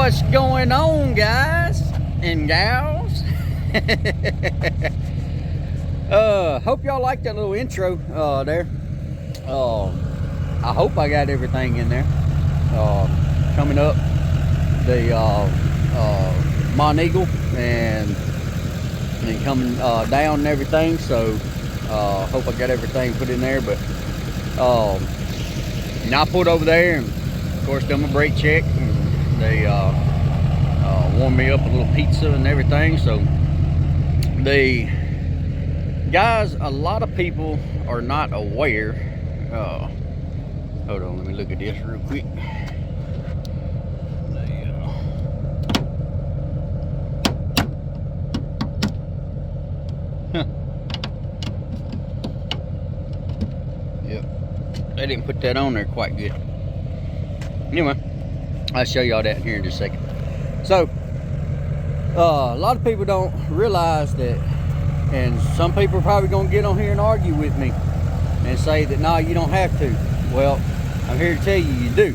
What's going on, guys and gals? Hope y'all like that little intro there. I hope I got everything in there. Coming up, the Mont Eagle and coming down and everything. So hope I got everything put in there. But I pulled over there and of course done my brake check. And they warmed me up a little pizza and everything. So the guys, a lot of people are not aware. Hold on, let me look at this real quick. Yep, they didn't put that on there quite good. Anyway, I'll show y'all that here in just a second. So a lot of people don't realize that, and some people are probably gonna get on here and argue with me and say that no, you don't have to. Well, I'm here to tell you, you do.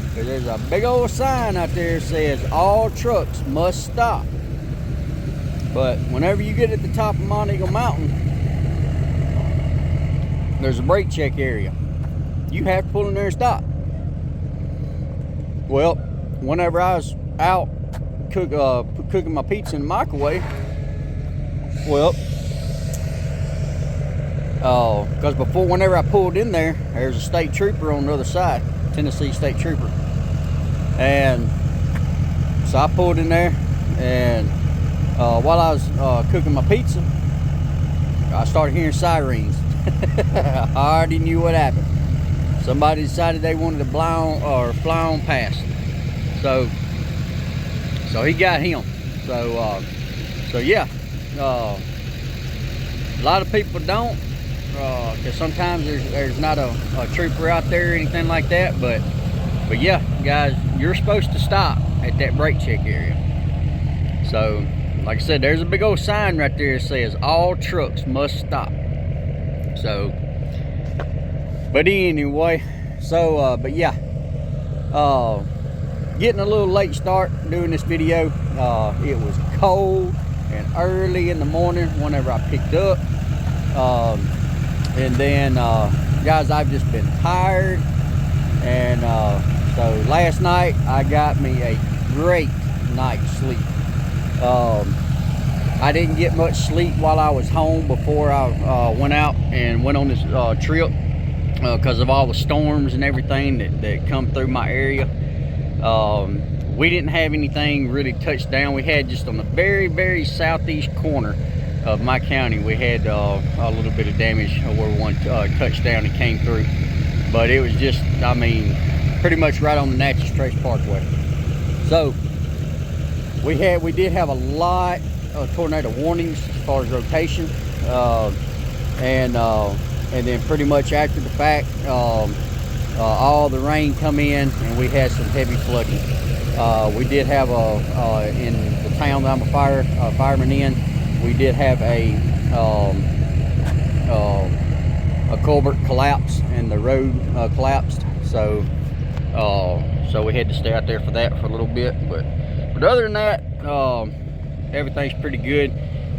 Because there's a big old sign out there that says all trucks must stop. But whenever you get at the top of Mont Eagle Mountain, there's a brake check area. You have to pull in there and stop. Well, whenever I was out cooking my pizza in the microwave, well, because whenever I pulled in there, there's a state trooper on the other side, Tennessee state trooper. And so I pulled in there, and while I was cooking my pizza, I started hearing sirens. I already knew what happened. Somebody decided they wanted to fly on past. So he got him. So yeah, a lot of people don't, because sometimes there's not a trooper out there or anything like that. But yeah, guys, you're supposed to stop at that brake check area. So like I said, there's a big old sign right there that says all trucks must stop. So, but anyway, so but yeah, getting a little late start doing this video. It was cold and early in the morning whenever I picked up, and then guys, I've just been tired. And so last night I got me a great night's sleep. I didn't get much sleep while I was home before I went out and went on this trip, because of all the storms and everything that come through my area. We didn't have anything really touched down. We had just on the very, very southeast corner of my county, we had a little bit of damage where one touched down and came through. But it was just, I mean, pretty much right on the Natchez Trace Parkway. So we did have a lot of tornado warnings as far as rotation, and then pretty much after the fact, all the rain come in and we had some heavy flooding. We did have in the town that I'm a fireman in, we did have a culvert collapse and the road collapsed. So we had to stay out there for that for a little bit. But other than that, everything's pretty good.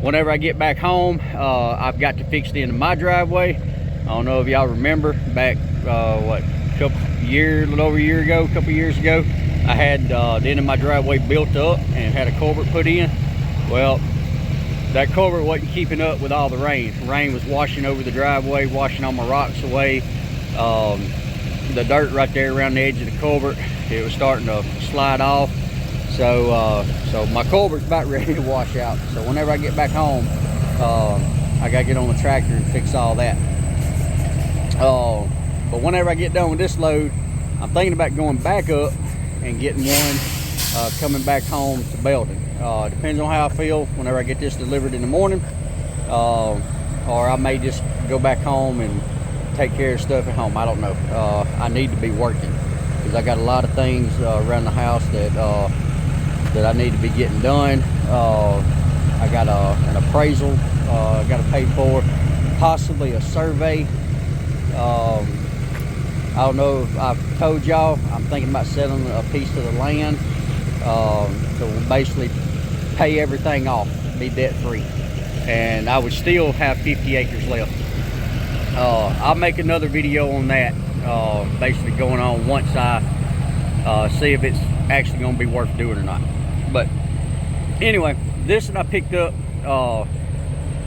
Whenever I get back home, I've got to fix the end of my driveway. I don't know if y'all remember back, a little over a year ago, a couple years ago, I had the end of my driveway built up and had a culvert put in. Well, that culvert wasn't keeping up with all the rain. Rain was washing over the driveway, washing all my rocks away. The dirt right there around the edge of the culvert, it was starting to slide off. So my culvert's about ready to wash out. So whenever I get back home, I gotta get on the tractor and fix all that. But whenever I get done with this load, I'm thinking about going back up and getting one coming back home to Belton. Depends on how I feel whenever I get this delivered in the morning, or I may just go back home and take care of stuff at home. I don't know. I need to be working because I got a lot of things around the house that I need to be getting done. I got an appraisal I got to pay for, possibly a survey. I don't know if I've told y'all, I'm thinking about selling a piece of the land to basically pay everything off, be debt free, and I would still have 50 acres left. I'll make another video on that, basically going on once I see if it's actually going to be worth doing or not. But anyway, this one I picked up.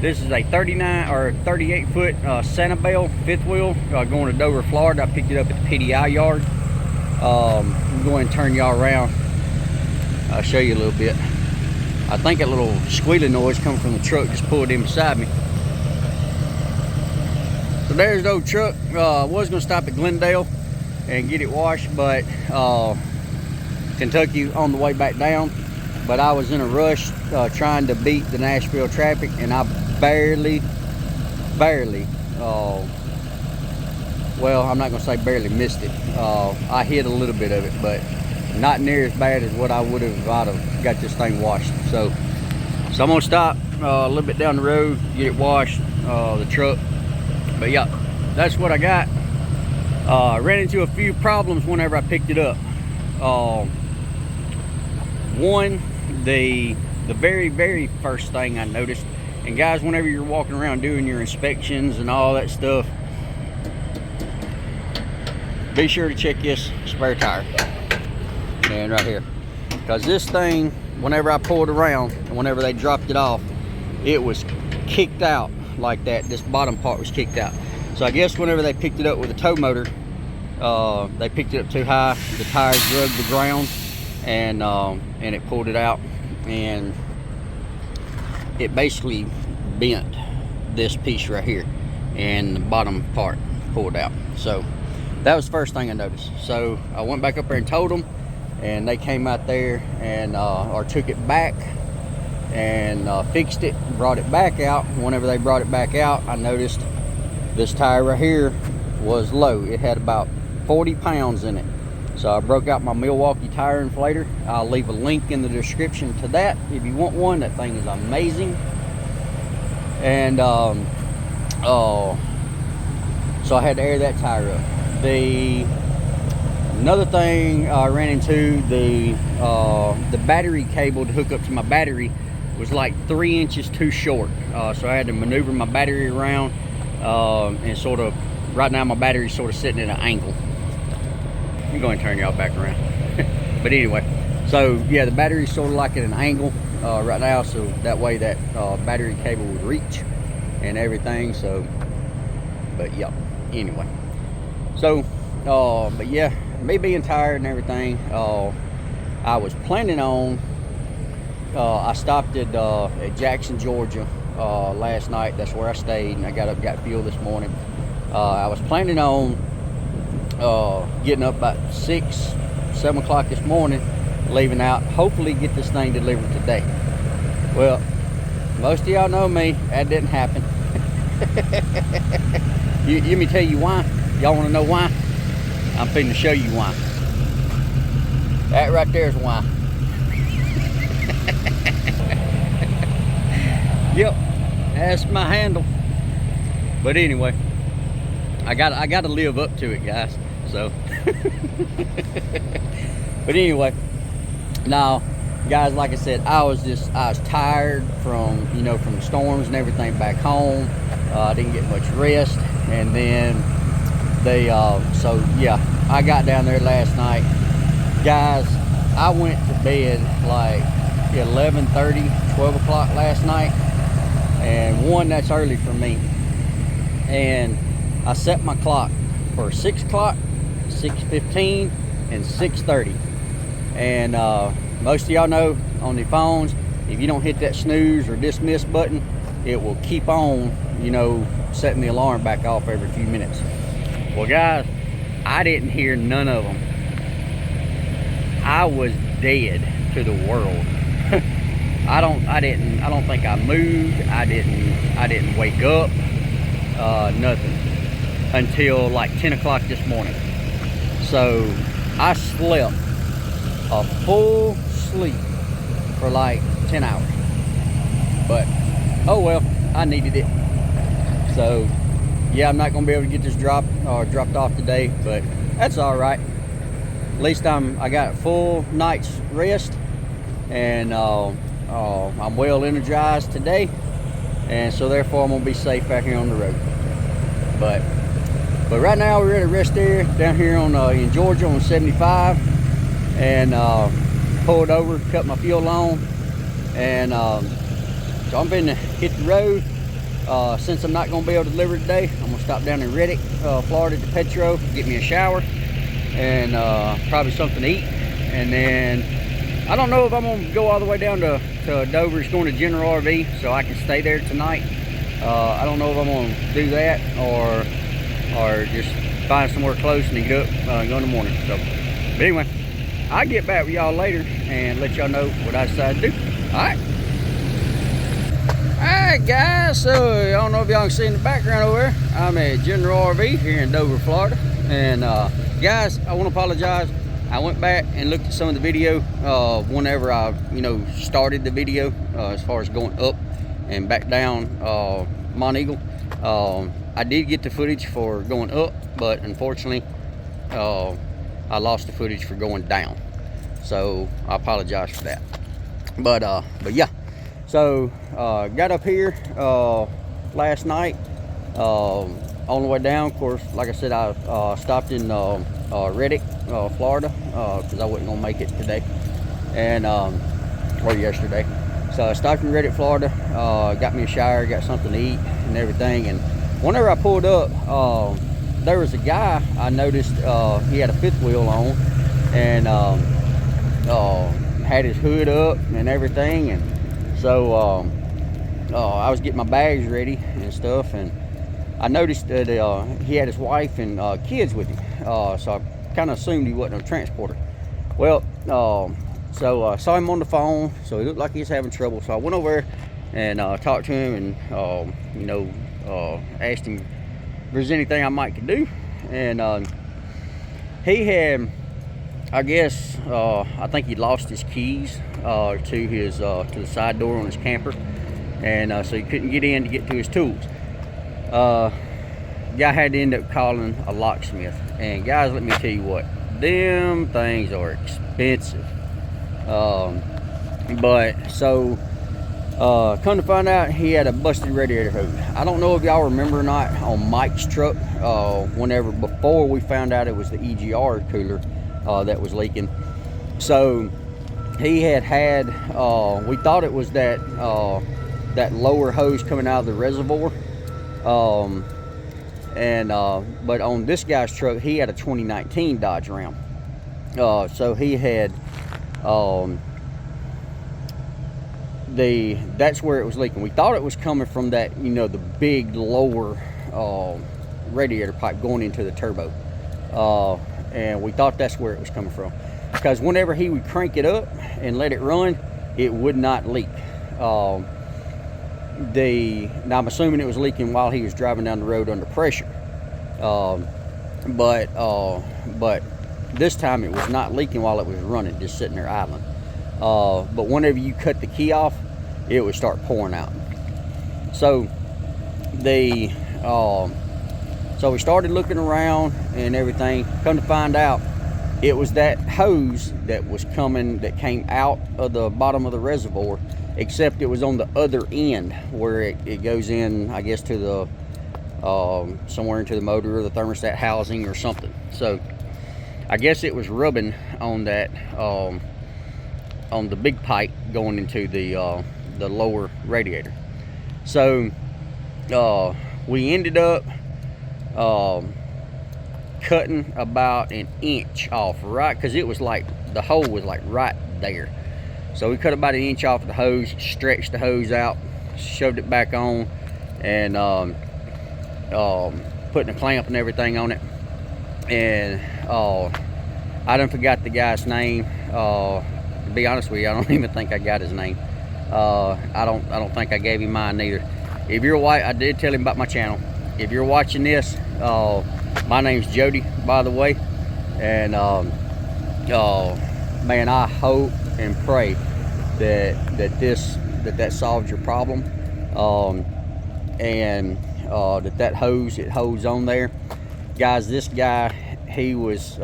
This is a 39 or 38 foot Sanibel fifth wheel going to Dover, Florida. I picked it up at the PDI yard. I'm going to turn y'all around. I'll show you a little bit. I think that little squealing noise coming from the truck just pulled in beside me. So there's the old truck. I was going to stop at Glendale and get it washed, but Kentucky on the way back down. But I was in a rush trying to beat the Nashville traffic, and I barely, well, I'm not going to say barely missed it. I hit a little bit of it, but not near as bad as what I would have if I'd have got this thing washed. So I'm going to stop a little bit down the road, get it washed, the truck. But yeah, that's what I got. I ran into a few problems whenever I picked it up. One, the very first thing I noticed, and guys, whenever you're walking around doing your inspections and all that stuff, be sure to check this spare tire, and right here, because this thing, whenever I pulled around and whenever they dropped it off, it was kicked out like that. This bottom part was kicked out. So I guess whenever they picked it up with a tow motor, they picked it up too high, the tires drug the ground, and it pulled it out, and it basically bent this piece right here, and the bottom part pulled out. So that was the first thing I noticed. So I went back up there and told them, and they came out there and or took it back and fixed it, brought it back out. Whenever they brought it back out, I noticed this tire right here was low. It had about 40 pounds in it. So I broke out my Milwaukee tire inflator. I'll leave a link in the description to that if you want one. That thing is amazing. And so I had to air that tire up. Another thing I ran into, the battery cable to hook up to my battery was like 3 inches too short. So I had to maneuver my battery around, and sort of, right now my battery's sort of sitting at an angle. I'm going to turn y'all back around. But anyway, so yeah, the battery's sort of like at an angle right now, so that way that battery cable would reach and everything. So, but yeah, anyway, so but yeah, me being tired and everything, I was planning on, I stopped at Jackson, Georgia last night. That's where I stayed, and I got up, got fuel this morning. I was planning on getting up about 6-7 o'clock this morning, leaving out, hopefully get this thing delivered today. Well, most of y'all know me, that didn't happen. Let me tell you why. Y'all want to know why? I'm finna show you why. That right there is why. Yep, that's my handle. But anyway, I got to live up to it, guys. So, but anyway, now, guys, like I said, I was tired from, you know, from the storms and everything back home. I didn't get much rest, and then they, so yeah, I got down there last night, guys. I went to bed like 11:30, 12 o'clock last night, and one, that's early for me, and I set my clock for 6 o'clock, 6:15, and 6:30. And most of y'all know on the phones, if you don't hit that snooze or dismiss button, it will keep on, you know, setting the alarm back off every few minutes. Well, guys, I didn't hear none of them. I was dead to the world. I don't think I moved. I didn't wake up, nothing, until like 10 o'clock this morning. So I slept a full sleep for like 10 hours. But oh well, I needed it. So yeah, I'm not gonna be able to get this dropped off today, but that's all right. At least I got a full night's rest, and I'm well energized today, and so therefore I'm gonna be safe out here on the road. But right now we're at a rest area down here on in Georgia on 75, and pulled over, cut my fuel on, and so I'm gonna hit the road. Since I'm not gonna be able to deliver today, I'm gonna stop down in Reddick, Florida to Petro, get me a shower and probably something to eat, and then I don't know if I'm gonna go all the way down to Dover. It's going to General RV, so I can stay there tonight. I don't know if I'm gonna do that or just find somewhere close and get up and go in the morning. So, but anyway, I'll get back with y'all later and let y'all know what I decide to do. All right, guys. So I don't know if y'all can see in the background over there, I'm at General RV here in Dover, Florida. And guys, I want to apologize. I went back and looked at some of the video whenever I, started the video as far as going up and back down Mont Eagle. I did get the footage for going up, but unfortunately, I lost the footage for going down. So I apologize for that. But yeah. So got up here last night. On the way down, of course, like I said, I stopped in Reddick, Florida, because I wasn't gonna make it today, and or yesterday. So I stopped in Reddick, Florida, got me a shower, got something to eat and everything. And whenever I pulled up, there was a guy I noticed. He had a fifth wheel on, and had his hood up and everything. And so I was getting my bags ready and stuff, and I noticed that he had his wife and kids with him. So I kind of assumed he wasn't a transporter. Well, so I saw him on the phone, so he looked like he was having trouble. So I went over and talked to him, and asked him if there's anything I might could do. And he had, I guess, I think he lost his keys to his to the side door on his camper, and so he couldn't get in to get to his tools. Guy had to end up calling a locksmith, and guys, let me tell you what, them things are expensive. But so come to find out, he had a busted radiator hose. I don't know if y'all remember or not, on Mike's truck, whenever before we found out it was the EGR cooler that was leaking. So he had we thought it was that that lower hose coming out of the reservoir. But on this guy's truck, he had a 2019 Dodge Ram. So he had that's where it was leaking. We thought it was coming from that, the big lower radiator pipe going into the turbo, and we thought that's where it was coming from, because whenever he would crank it up and let it run, it would not leak. Now I'm assuming it was leaking while he was driving down the road under pressure, but this time it was not leaking while it was running, just sitting there idling. But whenever you cut the key off, it would start pouring out. So so we started looking around and everything. Come to find out, it was that hose that came out of the bottom of the reservoir, except it was on the other end where it goes in, I guess, to the somewhere into the motor or the thermostat housing or something. So I guess it was rubbing on that on the big pipe going into the lower radiator. So we ended up cutting about an inch off, right, because it was like the hole was like right there. So we cut about an inch off of the hose, stretched the hose out, shoved it back on, and putting a clamp and everything on it. And I done forgot the guy's name. To be honest with you, I don't even think I got his name. I don't think I gave him mine either. If you're I did tell him about my channel. If you're watching this, my name's Jody, by the way, and man, I hope and pray that solves your problem, and that hose, it holds on there. Guys, this guy, he was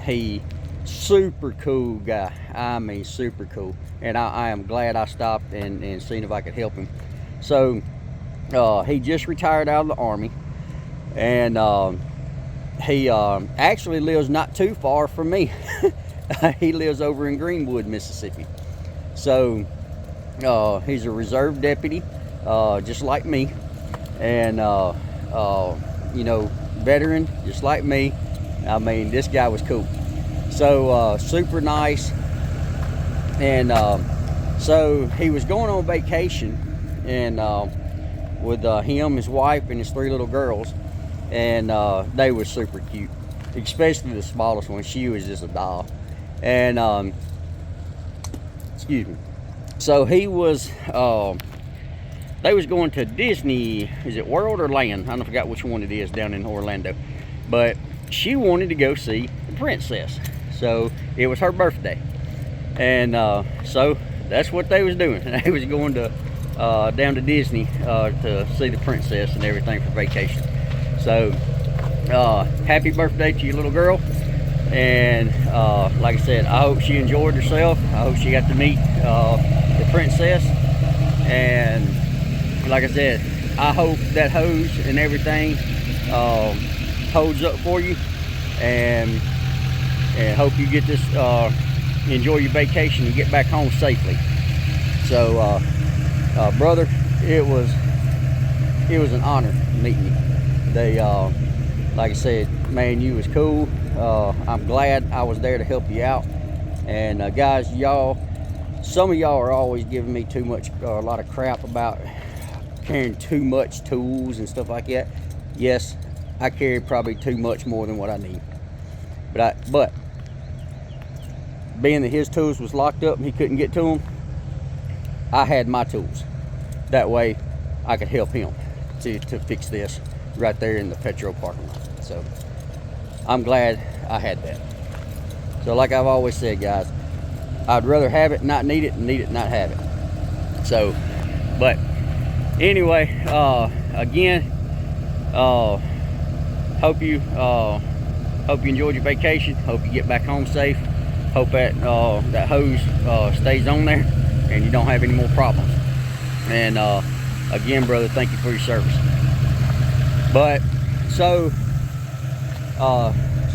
he super cool guy. I mean, super cool. And I am glad I stopped and seen if I could help him. So he just retired out of the Army, and he actually lives not too far from me. He lives over in Greenwood, Mississippi. So he's a reserve deputy, just like me, and you know, veteran, just like me. I mean, this guy was cool. So super nice. And so he was going on vacation, and with him, his wife, and his 3 little girls, and they were super cute, especially the smallest one. She was just a doll. And excuse me. So he was they was going to Disney, is it World or Land? I don't forgot which one it is, down in Orlando. But she wanted to go see the princess, so it was her birthday. And so that's what they was doing. They was going to down to Disney to see the princess and everything for vacation. So happy birthday to your little girl. And like I said, I hope she enjoyed herself. I hope she got to meet the princess. And like I said, I hope that hose and everything holds up for you, and hope you get this, enjoy your vacation and get back home safely. So brother, it was an honor meeting you. They like I said, man, you was cool. I'm glad I was there to help you out. And guys, some of y'all are always giving me a lot of crap about carrying too much tools and stuff like that. Yes, I carry probably too much more than what I need. But being that his tools was locked up and he couldn't get to them, I had my tools. That way I could help him to fix this right there in the petrol parking lot. So I'm glad I had that. So like I've always said, guys, I'd rather have it, not need it, and need it, not have it. So, but anyway, again, hope you enjoyed your vacation. Hope you get back home safe. Hope that that hose stays on there and you don't have any more problems. And again, brother, thank you for your service. But so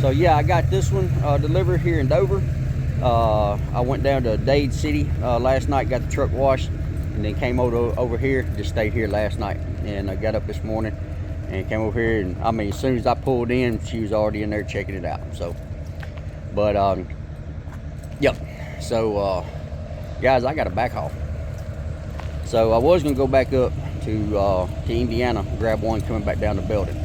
yeah, I got this one delivered here in Dover. I went down to Dade City last night, got the truck washed, and then came over here. Just stayed here last night, and I got up this morning and came over here. And I mean, as soon as I pulled in, she was already in there checking it out. So, but yep. So guys, I got a backhaul. So I was gonna go back up to Indiana, grab one coming back down to Belden.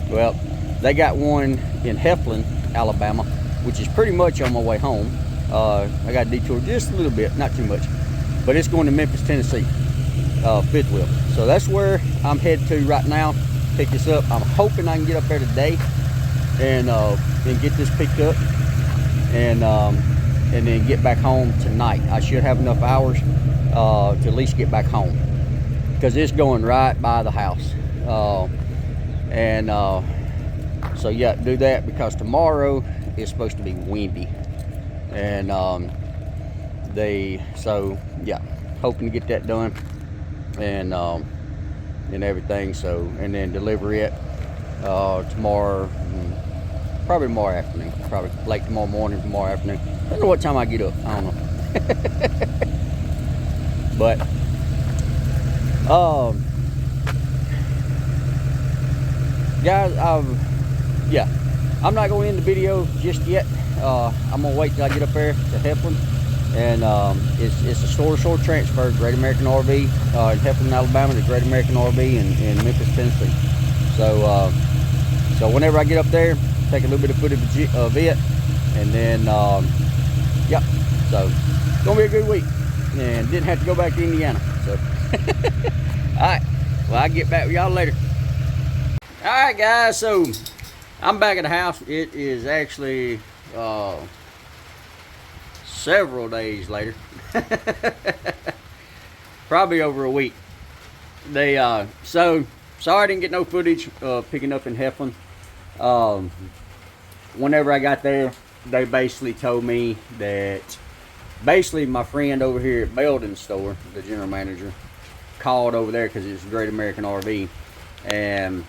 Well, they got one in Heflin, Alabama, which is pretty much on my way home. I got a detour just a little bit, not too much, but it's going to Memphis, Tennessee, fifth wheel. So that's where I'm headed to right now. Pick this up. I'm hoping I can get up there today and get this picked up, and then get back home tonight. I should have enough hours to at least get back home, because it's going right by the house. So yeah, do that, because tomorrow is supposed to be windy. And so yeah, hoping to get that done and everything. So, and then deliver it tomorrow, probably tomorrow afternoon, probably late tomorrow morning, tomorrow afternoon. I don't know what time I get up, I don't know. But guys, yeah, I'm not going to end the video just yet. I'm gonna wait till I get up there to Heflin, and it's a store-to-store transfer, Great American RV in Heflin, Alabama, to Great American RV in Memphis, Tennessee. So whenever I get up there, take a little bit of footage of it, and then yep. So it's gonna be a good week, and didn't have to go back to Indiana. So all right, well, I'll get back with y'all later. All right, guys, so I'm back at the house. It is actually several days later. Probably over a week. So sorry I didn't get no footage picking up in Heflin. Whenever I got there, they basically told me that basically my friend over here at Baldwin store, the general manager, called over there because it's Great American RV, and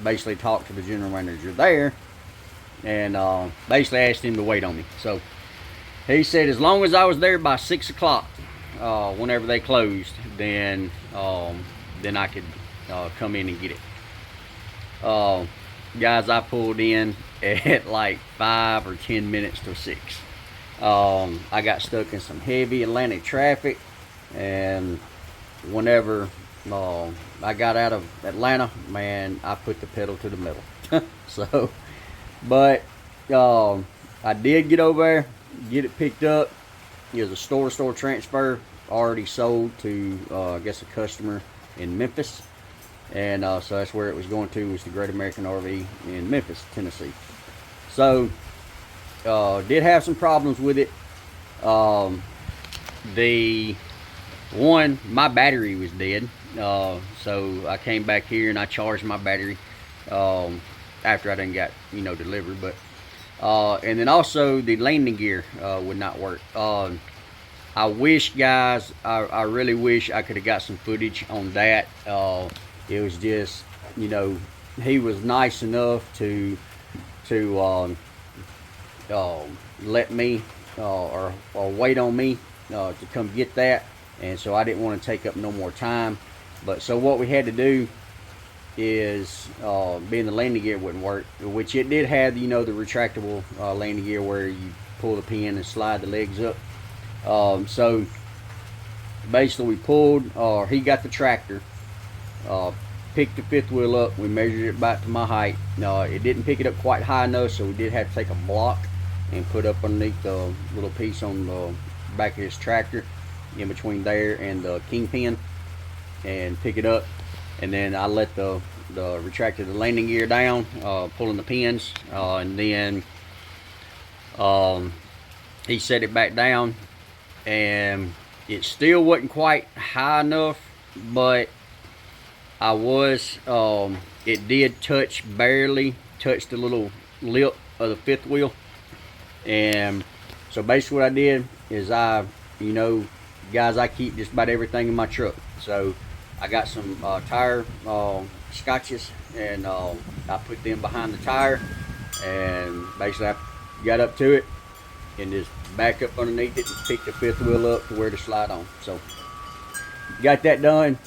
basically talked to the general manager there, and basically asked him to wait on me. So he said as long as I was there by 6 o'clock, whenever they closed, then I could come in and get it. Guys, I pulled in at like 5 or 10 minutes to 6. I got stuck in some heavy Atlantic traffic, and whenever I got out of Atlanta, man, I put the pedal to the metal. So, but I did get over there, get it picked up. It was a store-to-store transfer, already sold to I guess a customer in Memphis, and so that's where it was going to, was the Great American RV in Memphis, Tennessee. So did have some problems with it. My battery was dead, so I came back here and I charged my battery after I done got delivered. But and then also the landing gear would not work. I wish, guys, I really wish I could have got some footage on that. It was just, he was nice enough to let me or wait on me to come get that, and so I didn't want to take up no more time. But so what we had to do is, being the landing gear wouldn't work, which it did have, the retractable landing gear where you pull the pin and slide the legs up. So basically we pulled, or he got the tractor, picked the fifth wheel up, we measured it back to my height. It didn't pick it up quite high enough, so we did have to take a block and put up underneath the little piece on the back of his tractor, in between there and the kingpin, and pick it up. And then I let the retracted the landing gear down, pulling the pins, and then he set it back down, and it still wasn't quite high enough, but I was, it did barely touch the little lip of the fifth wheel. And so basically what I did is guys, I keep just about everything in my truck. So I got some tire scotches, and I put them behind the tire, and basically I got up to it and just back up underneath it and pick the fifth wheel up to where to slide on. So got that done.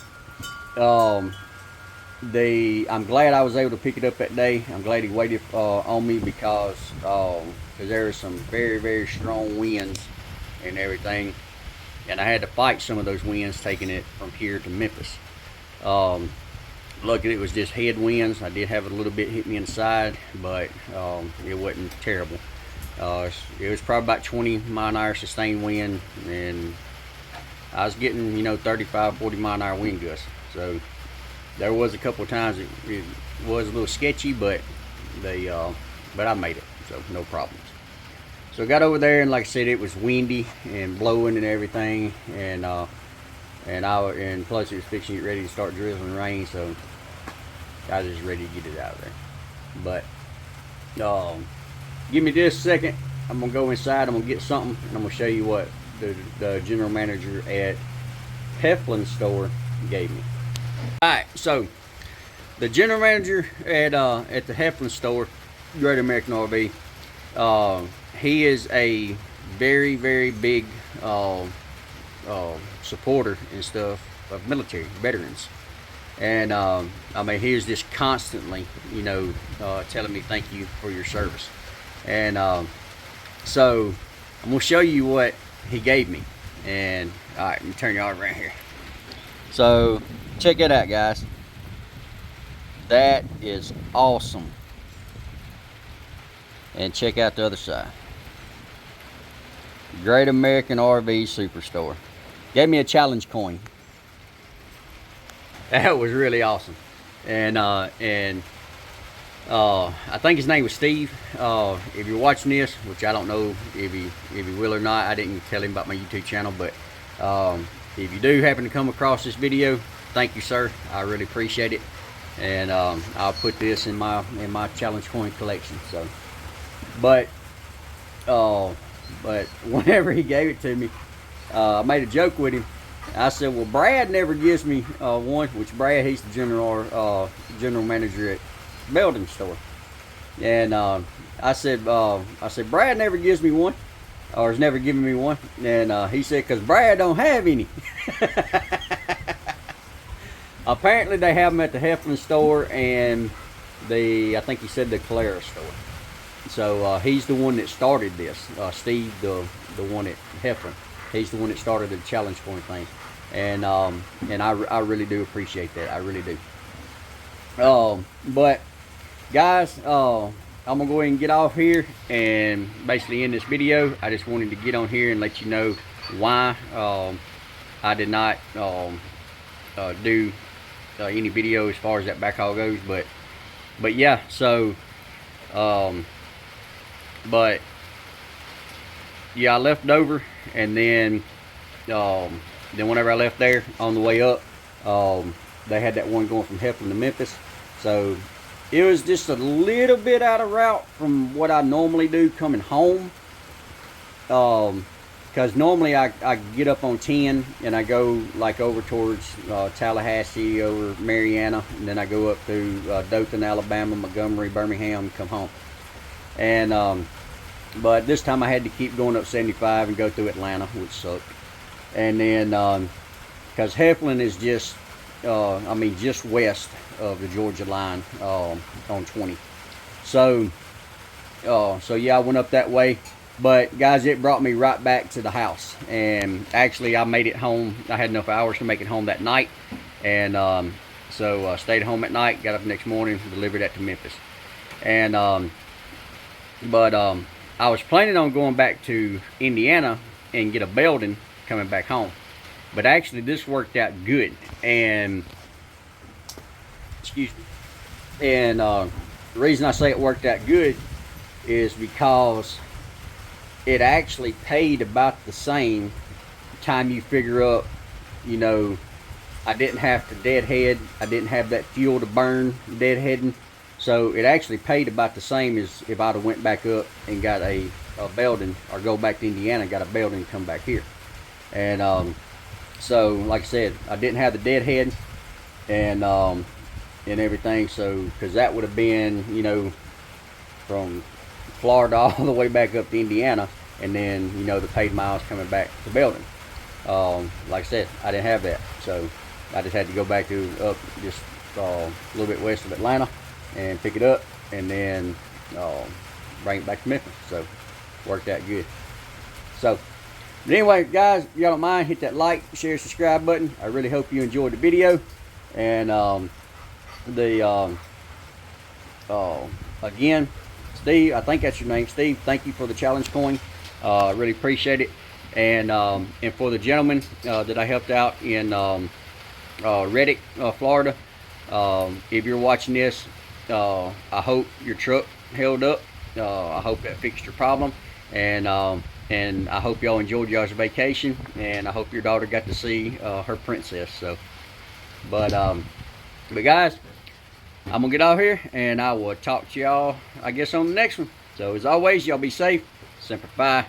I'm glad I was able to pick it up that day. I'm glad he waited on me, because there were some very, very strong winds and everything, and I had to fight some of those winds taking it from here to Memphis. Luckily it was just headwinds. I did have a little bit hit me in the side, but it wasn't terrible. It was probably about 20 mile an hour sustained wind, and I was getting 35-40 mile an hour wind gusts. So there was a couple of times it was a little sketchy, but I made it, so no problems. So I got over there, and like I said, it was windy and blowing and everything, and plus it was fixing to get ready to start drizzling rain, so I was just ready to get it out of there. But give me just a second. I'm gonna go inside, I'm gonna get something, and I'm gonna show you what the general manager at Heflin store gave me. Alright, so the general manager at the Heflin store, Great American RV, he is a very, very big supporter and stuff of military veterans, and I mean, he was just constantly telling me thank you for your service. And so I'm gonna show you what he gave me. And all right, let me turn y'all around here. So check it out, guys. That is awesome. And check out the other side. Great American RV Superstore. Gave me a challenge coin. That was really awesome. And I think his name was Steve. If you're watching this, which I don't know if he will or not, I didn't tell him about my YouTube channel, but if you do happen to come across this video, thank you, sir. I really appreciate it. And I'll put this in my challenge coin collection. So But whenever he gave it to me, I made a joke with him. I said, well, Brad never gives me one, which Brad, he's the general manager at Baldwin store. And I said, Brad never gives me one, or has never given me one. And he said, because Brad don't have any. Apparently they have them at the Heflin store and I think he said the Calera store. So he's the one that started this. Steve, the one at Heflin, he's the one that started the challenge coin thing. And I really do appreciate that. I really do. But guys, I'm gonna go ahead and get off here and basically end this video. I just wanted to get on here and let you know why I did not do any video as far as that backhaul goes. But yeah, so but yeah, I left Dover, and then whenever I left there on the way up, they had that one going from Heflin to Memphis. So it was just a little bit out of route from what I normally do coming home. Because normally I get up on 10 and I go like over towards Tallahassee, over Marianna, and then I go up through Dothan, Alabama, Montgomery, Birmingham, and come home. And but this time I had to keep going up 75 and go through Atlanta, which sucked. And then because Heflin is just I mean just west of the Georgia line on 20. So yeah, I went up that way. But guys, it brought me right back to the house, and actually I made it home. I had enough hours to make it home that night, and so stayed home at night, got up the next morning, delivered that to Memphis. And but I was planning on going back to Indiana and get a Baldwin coming back home, but actually this worked out good. And excuse me, and the reason I say it worked out good is because it actually paid about the same time you figure up, you know, I didn't have to deadhead, I didn't have that fuel to burn deadheading, so it actually paid about the same as if I'd have went back up and got a Baldwin, or go back to Indiana and got a Baldwin and come back here. And so like I said, I didn't have the deadhead and everything, so because that would have been, you know, from Florida all the way back up to Indiana, and then, you know, the paid miles coming back to Baldwin. Like I said, I didn't have that, so I just had to go back to up just a little bit west of Atlanta and pick it up, and then bring it back to Memphis. So worked out good. So but anyway, guys, if y'all don't mind, hit that like, share, subscribe button. I really hope you enjoyed the video. And again, Steve, I think that's your name, Steve, thank you for the challenge coin. Really appreciate it. And for the gentleman that I helped out in Reddick, Florida, if you're watching this, I hope your truck held up. I hope that fixed your problem. And I hope y'all enjoyed y'all's vacation, and I hope your daughter got to see her princess. So but guys, I'm gonna get out here, and I will talk to y'all, I guess, on the next one. So as always, y'all be safe. Semper Fi.